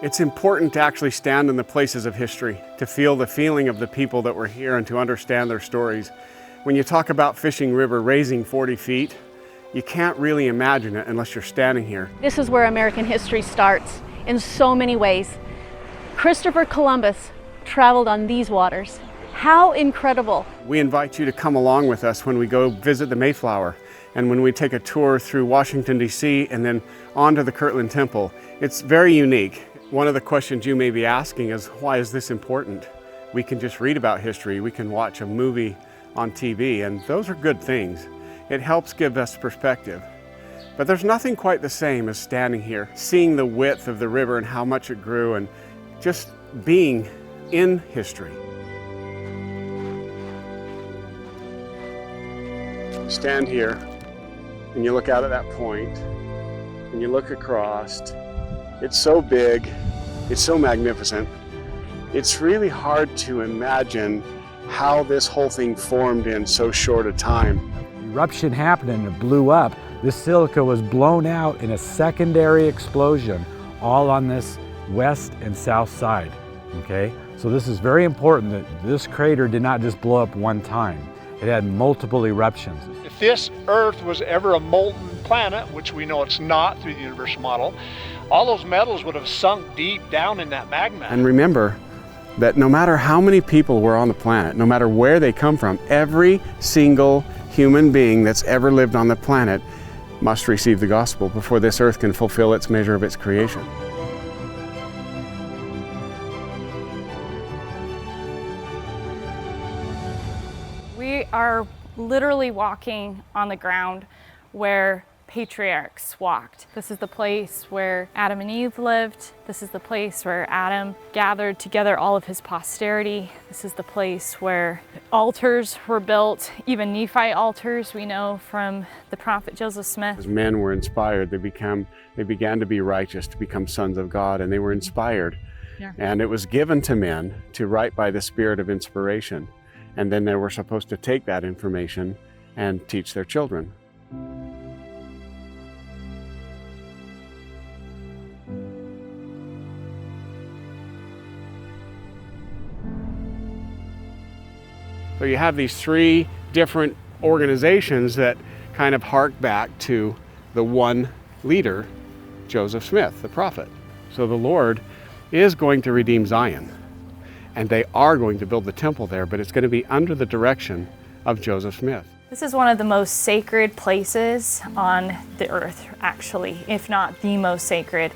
It's important to actually stand in the places of history, to feel the feeling of the people that were here and to understand their stories. When you talk about Fishing River raising 40 feet, you can't really imagine it unless you're standing here. This is where American history starts in so many ways. Christopher Columbus traveled on these waters. How incredible. We invite you to come along with us when we go visit the Mayflower and when we take a tour through Washington, D.C. and then on to the Kirtland Temple. It's very unique. One of the questions you may be asking is, why is this important? We can just read about history, we can watch a movie on TV, and those are good things. It helps give us perspective. But there's nothing quite the same as standing here, seeing the width of the river and how much it grew, and just being in history. You stand here and you look out at that point and you look across. It's so big, it's so magnificent. It's really hard to imagine how this whole thing formed in so short a time. Eruption happened and it blew up. This silica was blown out in a secondary explosion, all on this west and south side, okay? So this is very important that this crater did not just blow up one time. It had multiple eruptions. If this Earth was ever a molten planet, which we know it's not through the universal model, all those metals would have sunk deep down in that magma. And remember that no matter how many people were on the planet, no matter where they come from, every single human being that's ever lived on the planet must receive the gospel before this earth can fulfill its measure of its creation. We are literally walking on the ground where patriarchs walked. This is the place where Adam and Eve lived. This is the place where Adam gathered together all of his posterity. This is the place where altars were built, even Nephi altars, we know from the prophet Joseph Smith. As men were inspired, they began to be righteous, to become sons of God, and they were inspired. Yeah. And it was given to men to write by the spirit of inspiration. And then they were supposed to take that information and teach their children. So you have these three different organizations that kind of hark back to the one leader, Joseph Smith, the prophet. So the Lord is going to redeem Zion, and they are going to build the temple there, but it's going to be under the direction of Joseph Smith. This is one of the most sacred places on the earth, actually, if not the most sacred.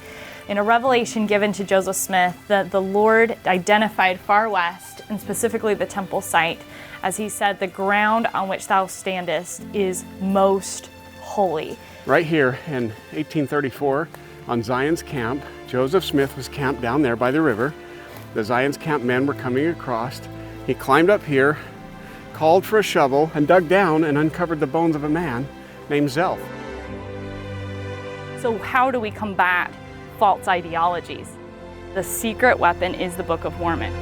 In a revelation given to Joseph Smith, the Lord identified far west, and specifically the temple site, as he said, the ground on which thou standest is most holy. Right here in 1834, on Zion's camp, Joseph Smith was camped down there by the river. The Zion's camp men were coming across. He climbed up here, called for a shovel, and dug down and uncovered the bones of a man named Zelph. So how do we combat false ideologies? The secret weapon is the Book of Mormon.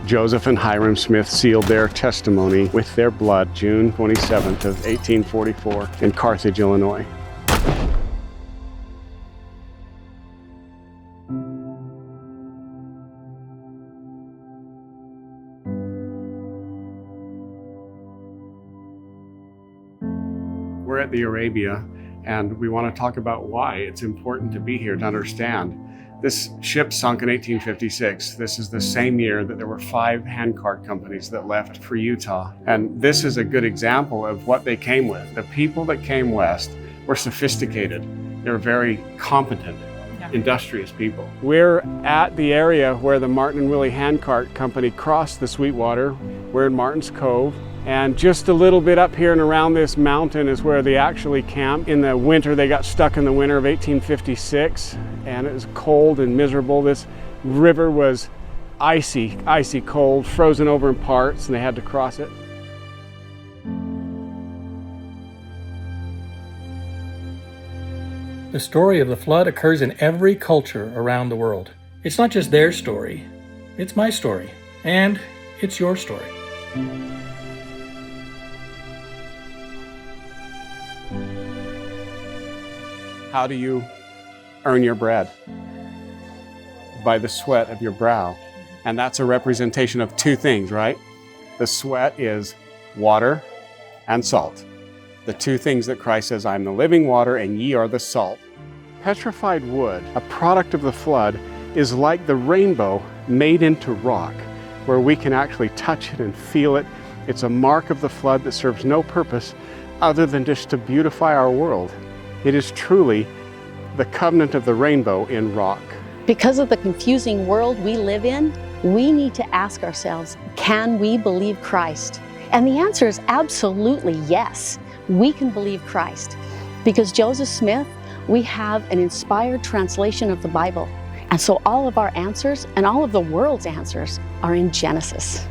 Joseph and Hiram Smith sealed their testimony with their blood June 27th of 1844 in Carthage, Illinois. We're at the Arabia, and we want to talk about why it's important to be here to understand. This ship sunk in 1856. This is the same year that there were 5 handcart companies that left for Utah. And this is a good example of what they came with. The people that came west were sophisticated. They were very competent, industrious people. We're at the area where the Martin and Willie Handcart Company crossed the Sweetwater. We're in Martin's Cove. And just a little bit up here and around this mountain is where they actually camped. In the winter, they got stuck in the winter of 1856, and it was cold and miserable. This river was icy cold, frozen over in parts, and they had to cross it. The story of the flood occurs in every culture around the world. It's not just their story, it's my story. And It's your story. How do you earn your bread? By the sweat of your brow. And that's a representation of two things, right? The sweat is water and salt. The two things that Christ says, I am the living water and ye are the salt. Petrified wood, a product of the flood, is like the rainbow made into rock, where we can actually touch it and feel it. It's a mark of the flood that serves no purpose other than just to beautify our world. It is truly the covenant of the rainbow in rock. Because of the confusing world we live in, we need to ask ourselves, can we believe Christ? And the answer is absolutely yes. We can believe Christ. Because Joseph Smith, we have an inspired translation of the Bible. And so all of our answers and all of the world's answers are in Genesis.